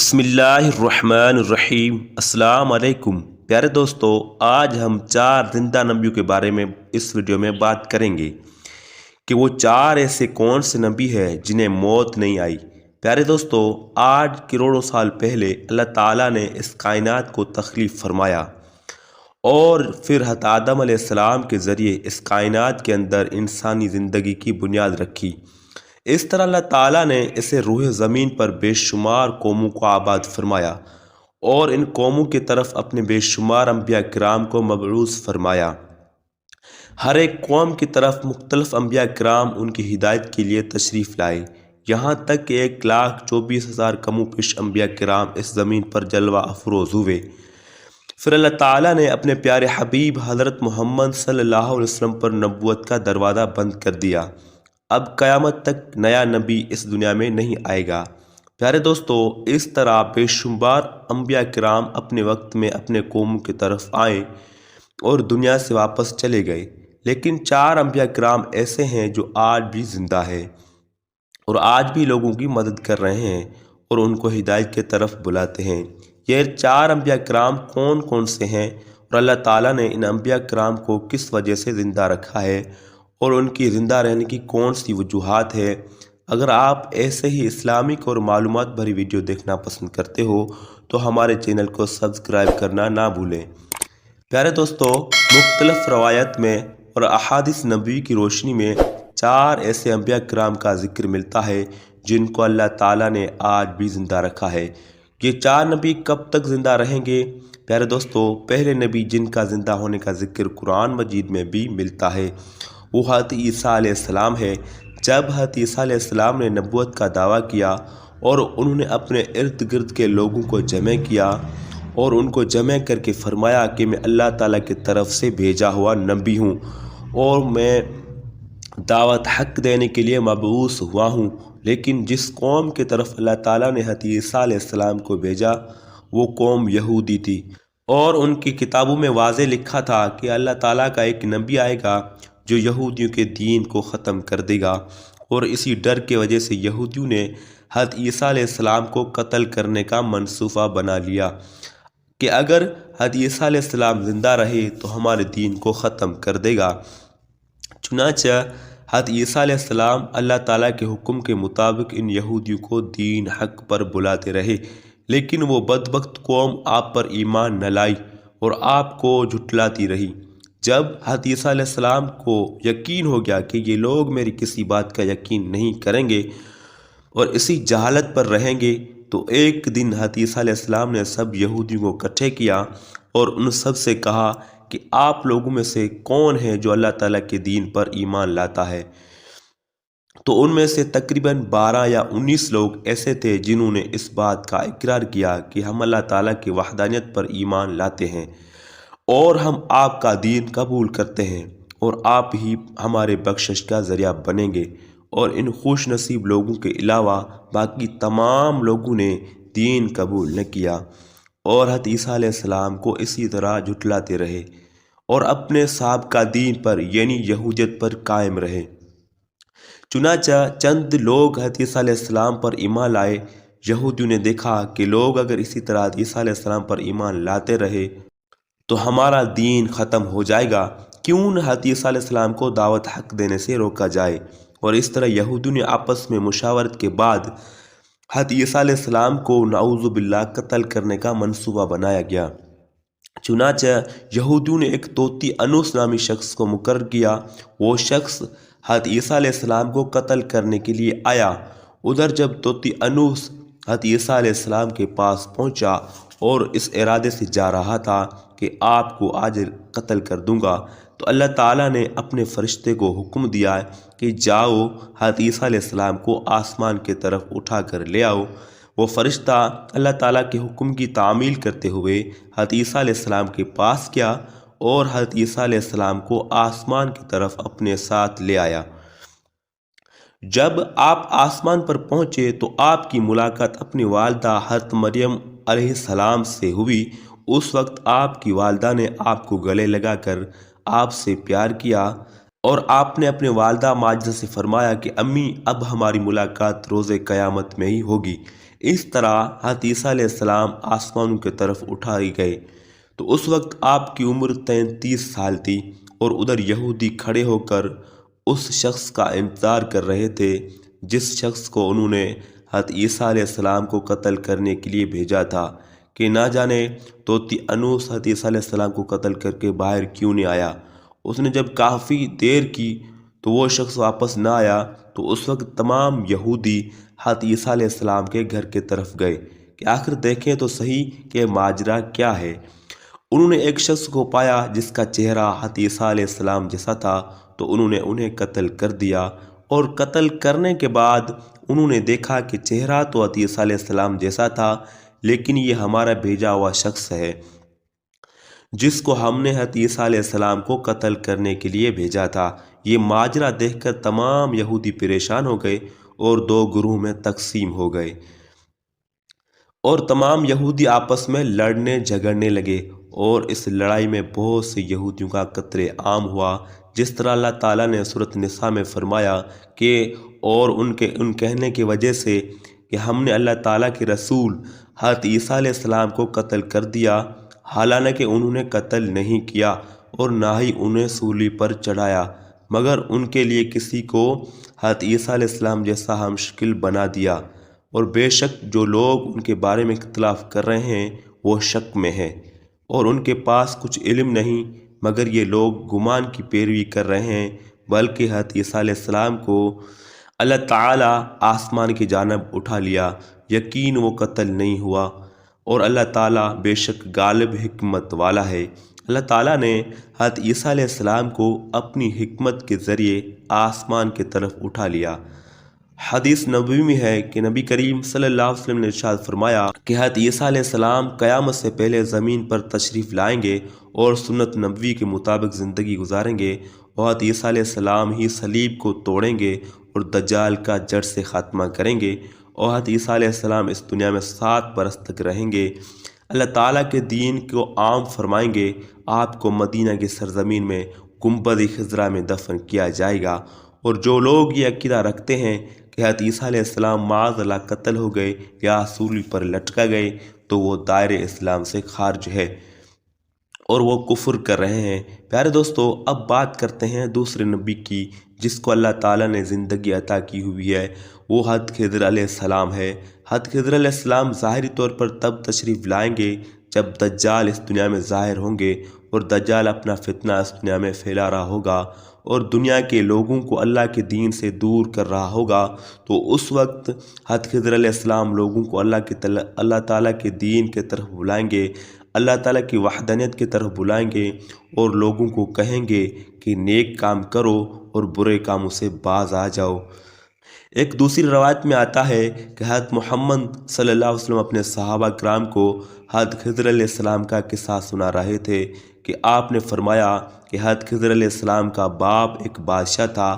بسم اللہ الرحمن الرحیم۔ السلام علیکم پیارے دوستو، آج ہم 4 زندہ نبیوں کے بارے میں اس ویڈیو میں بات کریں گے کہ وہ 4 ایسے کون سے نبی ہیں جنہیں موت نہیں آئی۔ پیارے دوستو، آج کروڑوں سال پہلے اللہ تعالیٰ نے اس کائنات کو تخلیق فرمایا اور پھر حضرت آدم علیہ السلام کے ذریعے اس کائنات کے اندر انسانی زندگی کی بنیاد رکھی۔ اس طرح اللہ تعالیٰ نے اسے روح زمین پر بے شمار قوموں کو آباد فرمایا اور ان قوموں کی طرف اپنے بے شمار انبیاء کرام کو مبعوث فرمایا۔ ہر ایک قوم کی طرف مختلف انبیاء کرام ان کی ہدایت کے لیے تشریف لائے، یہاں تک کہ 1,24,000 کم و بیش انبیاء کرام اس زمین پر جلوہ افروز ہوئے۔ پھر اللہ تعالیٰ نے اپنے پیارے حبیب حضرت محمد صلی اللہ علیہ وسلم پر نبوت کا دروازہ بند کر دیا۔ اب قیامت تک نیا نبی اس دنیا میں نہیں آئے گا۔ پیارے دوستو، اس طرح بے شمار انبیاء کرام اپنے وقت میں اپنے قوموں کی طرف آئے اور دنیا سے واپس چلے گئے، لیکن 4 انبیاء کرام ایسے ہیں جو آج بھی زندہ ہیں اور آج بھی لوگوں کی مدد کر رہے ہیں اور ان کو ہدایت کی طرف بلاتے ہیں۔ یہ 4 انبیاء کرام کون کون سے ہیں اور اللہ تعالیٰ نے ان انبیاء کرام کو کس وجہ سے زندہ رکھا ہے اور ان کی زندہ رہنے کی کون سی وجوہات ہے؟ اگر آپ ایسے ہی اسلامک اور معلومات بھری ویڈیو دیکھنا پسند کرتے ہو تو ہمارے چینل کو سبسکرائب کرنا نہ بھولیں۔ پیارے دوستو، مختلف روایت میں اور احادیث نبوی کی روشنی میں 4 ایسے انبیاء کرام کا ذکر ملتا ہے جن کو اللہ تعالیٰ نے آج بھی زندہ رکھا ہے۔ یہ 4 نبی کب تک زندہ رہیں گے؟ پیارے دوستو، پہلے نبی جن کا زندہ ہونے کا ذکر قرآن مجید میں بھی ملتا ہے وہ حضرت عیسیٰ علیہ السلام ہے۔ جب حضرت عیسیٰ علیہ السلام نے نبوت کا دعویٰ کیا اور انہوں نے اپنے ارد گرد کے لوگوں کو جمع کیا اور ان کو جمع کر کے فرمایا کہ میں اللہ تعالیٰ کی طرف سے بھیجا ہوا نبی ہوں اور میں دعوت حق دینے کے لیے مبعوث ہوا ہوں، لیکن جس قوم کی طرف اللہ تعالیٰ نے حضرت عیسیٰ علیہ السلام کو بھیجا وہ قوم یہودی تھی، اور ان کی کتابوں میں واضح لکھا تھا کہ اللہ تعالیٰ کا ایک نبی آئے گا جو یہودیوں کے دین کو ختم کر دے گا، اور اسی ڈر کی وجہ سے یہودیوں نے حضرت عیسیٰ علیہ السلام کو قتل کرنے کا منصوبہ بنا لیا کہ اگر حضرت عیسیٰ علیہ السلام زندہ رہے تو ہمارے دین کو ختم کر دے گا۔ چنانچہ حضرت عیسیٰ علیہ السلام اللہ تعالیٰ کے حکم کے مطابق ان یہودیوں کو دین حق پر بلاتے رہے، لیکن وہ بدبخت قوم آپ پر ایمان نہ لائی اور آپ کو جھٹلاتی رہی۔ جب حضرت عیسیٰ علیہ السلام کو یقین ہو گیا کہ یہ لوگ میری کسی بات کا یقین نہیں کریں گے اور اسی جہالت پر رہیں گے، تو ایک دن حضرت عیسیٰ علیہ السلام نے سب یہودیوں کو اکٹھے کیا اور ان سب سے کہا کہ آپ لوگوں میں سے کون ہے جو اللہ تعالیٰ کے دین پر ایمان لاتا ہے؟ تو ان میں سے تقریباً 12 یا 19 لوگ ایسے تھے جنہوں نے اس بات کا اقرار کیا کہ ہم اللہ تعالیٰ کی وحدانیت پر ایمان لاتے ہیں اور ہم آپ کا دین قبول کرتے ہیں اور آپ ہی ہمارے بخشش کا ذریعہ بنیں گے۔ اور ان خوش نصیب لوگوں کے علاوہ باقی تمام لوگوں نے دین قبول نہ کیا اور حضرت عیسیٰ علیہ السلام کو اسی طرح جھٹلاتے رہے اور اپنے سابقہ دین پر یعنی یہودیت پر قائم رہے۔ چنانچہ چند لوگ حضرت عیسیٰ علیہ السلام پر ایمان لائے۔ یہودیوں نے دیکھا کہ لوگ اگر اسی طرح حضرت عیسیٰ علیہ السلام پر ایمان لاتے رہے تو ہمارا دین ختم ہو جائے گا، کیوں نہ حضرت عیسیٰ علیہ السلام کو دعوت حق دینے سے روکا جائے۔ اور اس طرح یہودیوں نے آپس میں مشاورت کے بعد حضرت عیسیٰ علیہ السلام کو نعوذ باللہ قتل کرنے کا منصوبہ بنایا گیا۔ چنانچہ یہودیوں نے ایک طوطی انوس نامی شخص کو مقرر کیا۔ وہ شخص حضرت عیسیٰ علیہ السلام کو قتل کرنے کے لیے آیا۔ ادھر جب طوطی انوس حضرت عیسیٰ علیہ السلام کے پاس پہنچا اور اس ارادے سے جا رہا تھا کہ آپ کو آج قتل کر دوں گا، تو اللہ تعالیٰ نے اپنے فرشتے کو حکم دیا کہ جاؤ حضرت عیسیٰ علیہ السلام کو آسمان کی طرف اٹھا کر لے آؤ۔ وہ فرشتہ اللہ تعالیٰ کے حکم کی تعمیل کرتے ہوئے حضرت عیسیٰ علیہ السلام کے پاس گیا اور حضرت عیسیٰ علیہ السلام کو آسمان کی طرف اپنے ساتھ لے آیا۔ جب آپ آسمان پر پہنچے تو آپ کی ملاقات اپنی والدہ حضرت مریم علیہ السلام سے ہوئی۔ اس وقت آپ کی والدہ نے آپ کو گلے لگا کر آپ سے پیار کیا اور آپ نے اپنے والدہ ماجدہ سے فرمایا کہ امی اب ہماری ملاقات روز قیامت میں ہی ہوگی۔ اس طرح حضرت عیسیٰ علیہ السلام آسمانوں کی طرف اٹھائے گئے تو اس وقت آپ کی عمر 33 سال تھی، اور ادھر یہودی کھڑے ہو کر اس شخص کا انتظار کر رہے تھے جس شخص کو انہوں نے حضرت عیسیٰ علیہ السلام کو قتل کرنے کے لیے بھیجا تھا، کہ نہ جانے طوطی انوس حضرت عیسیٰ علیہ السلام کو قتل کر کے باہر کیوں نہیں آیا۔ اس نے جب کافی دیر کی تو وہ شخص واپس نہ آیا، تو اس وقت تمام یہودی حضرت عیسیٰ علیہ السلام کے گھر کی طرف گئے کہ آخر دیکھیں تو صحیح کہ ماجرا کیا ہے۔ انہوں نے ایک شخص کو پایا جس کا چہرہ حضرت عیسیٰ علیہ السلام جیسا تھا، تو انہوں نے انہیں قتل کر دیا، اور قتل کرنے کے بعد انہوں نے دیکھا کہ چہرہ تو حضرت عیسیٰ علیہ السلام جیسا تھا، لیکن یہ ہمارا بھیجا ہوا شخص ہے جس کو ہم نے حضرت عیسیٰ علیہ السلام کو قتل کرنے کے لیے بھیجا تھا۔ یہ ماجرا دیکھ کر تمام یہودی پریشان ہو گئے اور دو گروہ میں تقسیم ہو گئے، اور تمام یہودی آپس میں لڑنے جھگڑنے لگے، اور اس لڑائی میں بہت سے یہودیوں کا قتل عام ہوا، جس طرح اللہ تعالیٰ نے سورۃ النساء میں فرمایا کہ اور ان کہنے کی وجہ سے کہ ہم نے اللہ تعالیٰ کے رسول حضرت عیسیٰ علیہ السلام کو قتل کر دیا، حالانکہ انہوں نے قتل نہیں کیا اور نہ ہی انہیں سولی پر چڑھایا، مگر ان کے لیے کسی کو حضرت عیسیٰ علیہ السلام جیسا ہم شکل بنا دیا، اور بے شک جو لوگ ان کے بارے میں اختلاف کر رہے ہیں وہ شک میں ہیں، اور ان کے پاس کچھ علم نہیں، مگر یہ لوگ گمان کی پیروی کر رہے ہیں، بلکہ حضرت عیسیٰ علیہ السلام کو اللہ تعالیٰ آسمان کی جانب اٹھا لیا، یقین وہ قتل نہیں ہوا، اور اللہ تعالیٰ بے شک غالب حکمت والا ہے۔ اللہ تعالیٰ نے حضرت عیسیٰ علیہ السلام کو اپنی حکمت کے ذریعے آسمان کی طرف اٹھا لیا۔ حدیث نبوی میں ہے کہ نبی کریم صلی اللہ علیہ وسلم نے ارشاد فرمایا کہ حضرت عیسیٰ علیہ السلام قیامت سے پہلے زمین پر تشریف لائیں گے اور سنت نبوی کے مطابق زندگی گزاریں گے، اور حضرت عیسیٰ علیہ السلام ہی صلیب کو توڑیں گے اور دجال کا جڑ سے خاتمہ کریں گے، اور حضرت عیسیٰ علیہ السلام اس دنیا میں 7 برس تک رہیں گے، اللہ تعالیٰ کے دین کو عام فرمائیں گے، آپ کو مدینہ کی سرزمین میں گنبد خضرا میں دفن کیا جائے گا، اور جو لوگ یہ عقیدہ رکھتے ہیں کہ حضرت عیسیٰ علیہ السلام معاذ اللہ قتل ہو گئے یا سولی پر لٹکا گئے تو وہ دائرہ اسلام سے خارج ہے اور وہ کفر کر رہے ہیں۔ پیارے دوستو، اب بات کرتے ہیں دوسرے نبی کی جس کو اللہ تعالیٰ نے زندگی عطا کی ہوئی ہے، وہ حضرت خضر علیہ السلام ہے۔ حضرت خضر علیہ السلام ظاہری طور پر تب تشریف لائیں گے جب دجال اس دنیا میں ظاہر ہوں گے، اور دجال اپنا فتنہ اس دنیا میں پھیلا رہا ہوگا اور دنیا کے لوگوں کو اللہ کے دین سے دور کر رہا ہوگا، تو اس وقت حضرت خضر علیہ السلام لوگوں کو اللہ تعالیٰ کے دین کے طرف بلائیں گے، اللہ تعالیٰ کی وحدانیت کی طرف بلائیں گے، اور لوگوں کو کہیں گے کہ نیک کام کرو اور برے کاموں سے باز آ جاؤ۔ ایک دوسری روایت میں آتا ہے کہ حضرت محمد صلی اللہ علیہ وسلم اپنے صحابہ کرام کو حضرت خضر علیہ السلام کا قصہ سنا رہے تھے کہ آپ نے فرمایا کہ حضرت خضر علیہ السلام کا باپ ایک بادشاہ تھا،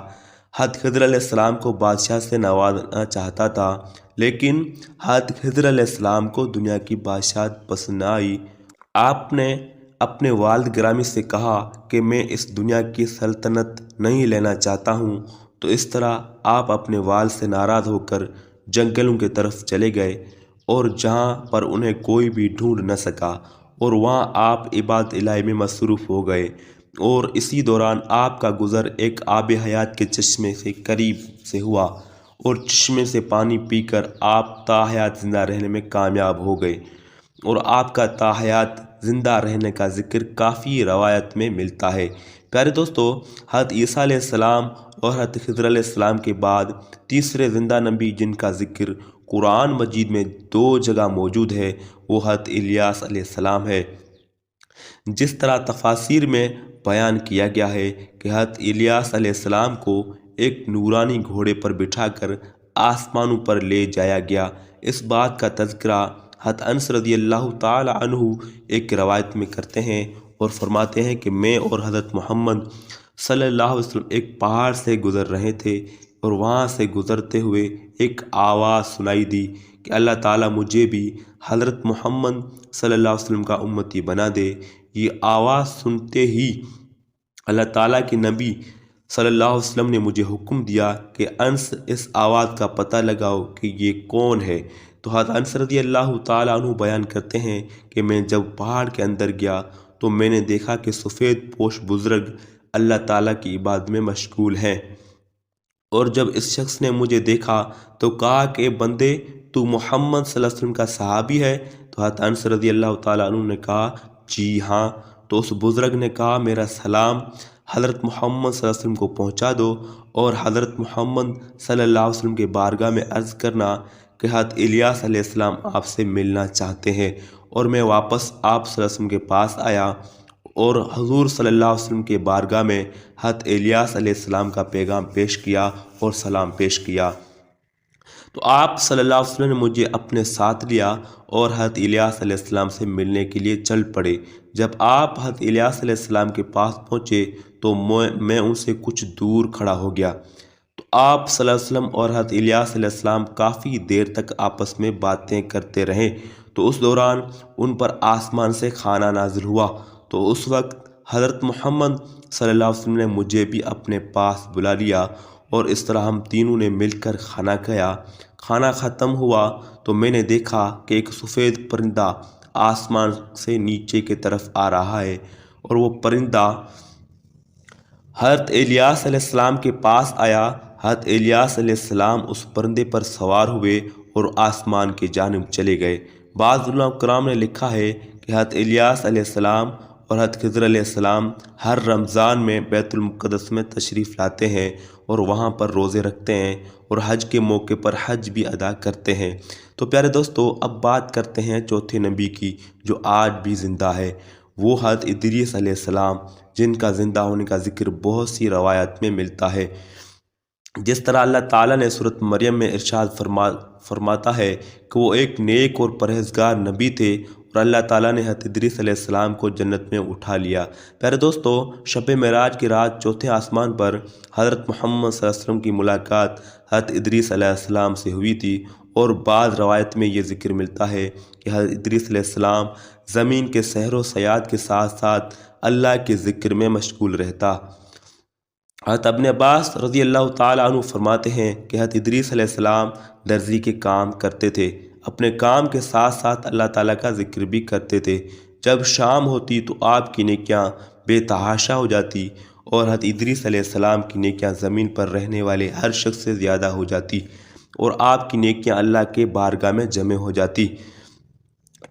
حضرت خضر علیہ السلام کو بادشاہ سے نوازنا چاہتا تھا، لیکن حضرت خضر علیہ السلام کو دنیا کی بادشاہت پسند نہ آئی۔ آپ نے اپنے والد گرامی سے کہا کہ میں اس دنیا کی سلطنت نہیں لینا چاہتا ہوں، تو اس طرح آپ اپنے والد سے ناراض ہو کر جنگلوں کی طرف چلے گئے، اور جہاں پر انہیں کوئی بھی ڈھونڈ نہ سکا، اور وہاں آپ عبادت الہی میں مصروف ہو گئے، اور اسی دوران آپ کا گزر ایک آب حیات کے چشمے سے قریب سے ہوا، اور چشمے سے پانی پی کر آپ تاحیات زندہ رہنے میں کامیاب ہو گئے، اور آپ کا تاحیات زندہ رہنے کا ذکر کافی روایت میں ملتا ہے۔ پیارے دوستو، حضرت عیسیٰ علیہ السلام اور حضرت خضر علیہ السلام کے بعد تیسرے زندہ نبی جن کا ذکر قرآن مجید میں 2 جگہ موجود ہے، وہ حضرت الیاس علیہ السلام ہے۔ جس طرح تفاسیر میں بیان کیا گیا ہے کہ حضرت الیاس علیہ السلام کو ایک نورانی گھوڑے پر بٹھا کر آسمانوں پر لے جایا گیا۔ اس بات کا تذکرہ حضرت انس رضی اللہ تعالی عنہ ایک روایت میں کرتے ہیں اور فرماتے ہیں کہ میں اور حضرت محمد صلی اللہ علیہ وسلم ایک پہاڑ سے گزر رہے تھے، اور وہاں سے گزرتے ہوئے ایک آواز سنائی دی کہ اللہ تعالیٰ مجھے بھی حضرت محمد صلی اللہ علیہ وسلم کا امتی بنا دے۔ یہ آواز سنتے ہی اللہ تعالیٰ کے نبی صلی اللہ علیہ وسلم نے مجھے حکم دیا کہ انس اس آواز کا پتہ لگاؤ کہ یہ کون ہے۔ تو حضرت انس رضی اللہ تعالیٰ عنہ بیان کرتے ہیں کہ میں جب پہاڑ کے اندر گیا تو میں نے دیکھا کہ سفید پوش بزرگ اللہ تعالیٰ کی عبادت میں مشغول ہیں، اور جب اس شخص نے مجھے دیکھا تو کہا کہ بندے تو محمد صلی اللہ علیہ وسلم کا صحابی ہے؟ تو حضرت انس رضی اللہ تعالیٰ عنہ نے کہا جی ہاں۔ تو اس بزرگ نے کہا میرا سلام حضرت محمد صلی اللہ علیہ وسلم کو پہنچا دو، اور حضرت محمد صلی اللہ علیہ وسلم کے بارگاہ میں عرض کرنا کہ حضرت الیاس علیہ السلام آپ سے ملنا چاہتے ہیں۔ اور میں واپس آپ صلی اللہ علیہ وسلم کے پاس آیا اور حضور صلی اللہ علیہ وسلم کے بارگاہ میں حضرت الیاس علیہ السلام کا پیغام پیش کیا اور سلام پیش کیا۔ تو آپ صلی اللہ علیہ وسلم نے مجھے اپنے ساتھ لیا اور حضرت الیاس علیہ السلام سے ملنے کے لیے چل پڑے۔ جب آپ حضرت الیاس علیہ السلام کے پاس پہنچے تو میں ان سے کچھ دور کھڑا ہو گیا۔ تو آپ صلی اللہ علیہ وسلم اور حضرت الیاس علیہ السلام کافی دیر تک آپس میں باتیں کرتے رہے۔ تو اس دوران ان پر آسمان سے کھانا نازل ہوا۔ تو اس وقت حضرت محمد صلی اللہ علیہ وسلم نے مجھے بھی اپنے پاس بلا لیا، اور اس طرح ہم تینوں نے مل کر کھانا کھایا۔ کھانا ختم ہوا تو میں نے دیکھا کہ ایک سفید پرندہ آسمان سے نیچے کی طرف آ رہا ہے، اور وہ پرندہ حضرت الیاس علیہ السلام کے پاس آیا۔ حضرت الیاس علیہ السلام اس پرندے پر سوار ہوئے اور آسمان کی جانب چلے گئے۔ بعض علماء کرام نے لکھا ہے کہ حضرت الیاس علیہ السلام اور حضرت خضر علیہ السلام ہر رمضان میں بیت المقدس میں تشریف لاتے ہیں اور وہاں پر روزے رکھتے ہیں، اور حج کے موقع پر حج بھی ادا کرتے ہیں۔ تو پیارے دوستو، اب بات کرتے ہیں چوتھے نبی کی جو آج بھی زندہ ہے، وہ حضرت ادریس علیہ السلام، جن کا زندہ ہونے کا ذکر بہت سی روایت میں ملتا ہے۔ جس طرح اللہ تعالیٰ نے سورۃ مریم میں ارشاد فرماتا ہے کہ وہ ایک نیک اور پرہیزگار نبی تھے، اور اللہ تعالیٰ نے حضرت ادریس علیہ السلام کو جنت میں اٹھا لیا۔ پیارے دوستو، شب معراج کی رات چوتھے آسمان پر حضرت محمد صلی اللہ علیہ وسلم کی ملاقات حضرت ادریس علیہ السلام سے ہوئی تھی، اور بعض روایت میں یہ ذکر ملتا ہے کہ حضرت ادریس علیہ السلام زمین کے سحر و سیاد کے ساتھ ساتھ اللہ کے ذکر میں مشغول رہتا۔ حضرت ابن عباس رضی اللہ تعالیٰ عنہ فرماتے ہیں کہ حضرت ادریس علیہ السلام درزی کے کام کرتے تھے، اپنے کام کے ساتھ ساتھ اللہ تعالیٰ کا ذکر بھی کرتے تھے۔ جب شام ہوتی تو آپ کی نیکیاں بے تحاشا ہو جاتی، اور حضرت ادریس علیہ السلام کی نیکیاں زمین پر رہنے والے ہر شخص سے زیادہ ہو جاتی، اور آپ کی نیکیاں اللہ کے بارگاہ میں جمع ہو جاتی۔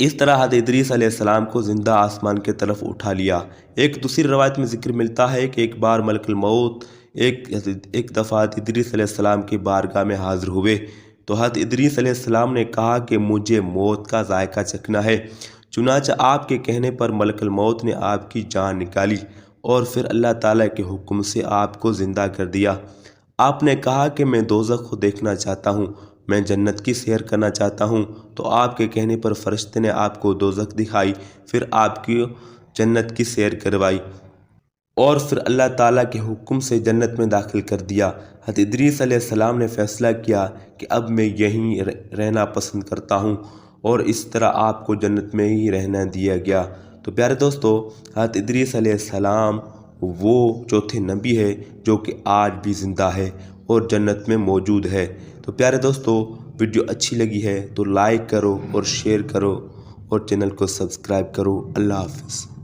اس طرح حضرت ادریس علیہ السلام کو زندہ آسمان کی طرف اٹھا لیا۔ ایک دوسری روایت میں ذکر ملتا ہے کہ ایک بار ملک الموت ایک دفعہ حضرت ادریس علیہ السلام کی بارگاہ میں حاضر ہوئے، تو حضرت ادریس علیہ السلام نے کہا کہ مجھے موت کا ذائقہ چکھنا ہے۔ چنانچہ آپ کے کہنے پر ملک الموت نے آپ کی جان نکالی، اور پھر اللہ تعالیٰ کے حکم سے آپ کو زندہ کر دیا۔ آپ نے کہا کہ میں دوزخ کو دیکھنا چاہتا ہوں، میں جنت کی سیر کرنا چاہتا ہوں۔ تو آپ کے کہنے پر فرشتے نے آپ کو دوزخ دکھائی، پھر آپ کی جنت کی سیر کروائی، اور پھر اللہ تعالیٰ کے حکم سے جنت میں داخل کر دیا۔ حضرت ادریس علیہ السلام نے فیصلہ کیا کہ اب میں یہیں رہنا پسند کرتا ہوں، اور اس طرح آپ کو جنت میں ہی رہنا دیا گیا۔ تو پیارے دوستو، حضرت ادریس علیہ السلام وہ چوتھے نبی ہے جو کہ آج بھی زندہ ہے اور جنت میں موجود ہے۔ تو پیارے دوستو، ویڈیو اچھی لگی ہے تو لائک کرو اور شیئر کرو، اور چینل کو سبسکرائب کرو۔ اللہ حافظ۔